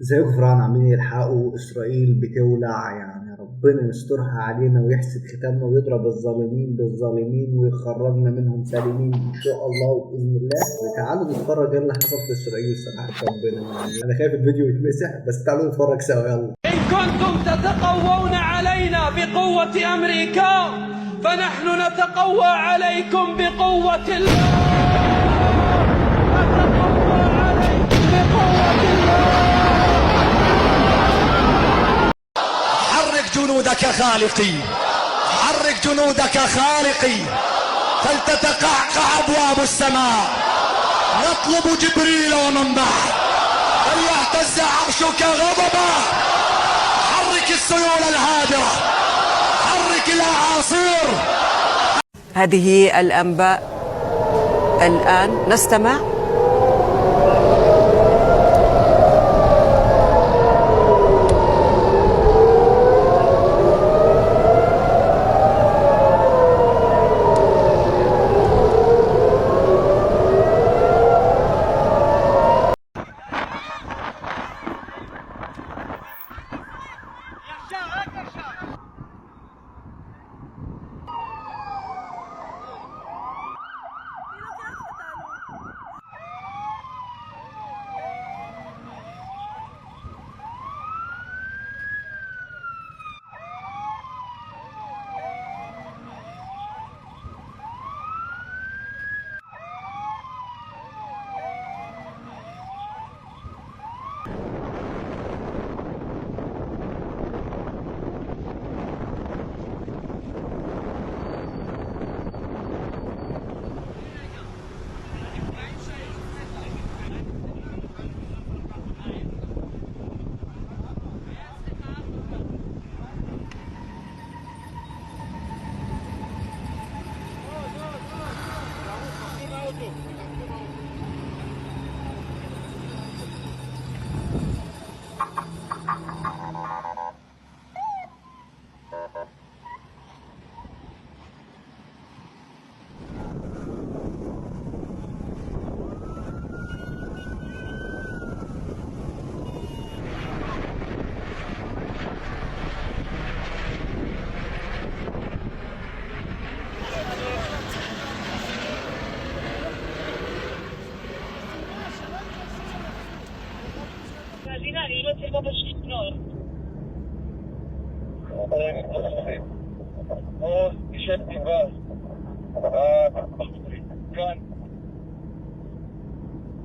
ازاي الفراعنة عاملين يلحقوا إسرائيل بتولع؟ يعني ربنا يسترها علينا ويحسد ختامنا ويضرب الظالمين بالظالمين ويخرجنا منهم سالمين إن شاء الله وبإذن الله. وتعالوا نتفرج ايه اللي حصل في إسرائيل. صراحة ربنا يعني أنا خايف الفيديو يتمسح، بس تعالوا نتفرج سوا يلا. إن كنتم تتقوون علينا بقوة أمريكا فنحن نتقوى عليكم بقوة الله. نتقوى عليكم بقوة الله. حرك جنودك خالقي، حرك جنودك خالقي، فلتتقعقع أبواب السماء. نطلب جبريل ومن بعد فليهتز عرشك غضبا. حرك السيول الهادرة، حرك الأعاصير. هذه الأنباء الآن نستمع. هو بشكل كان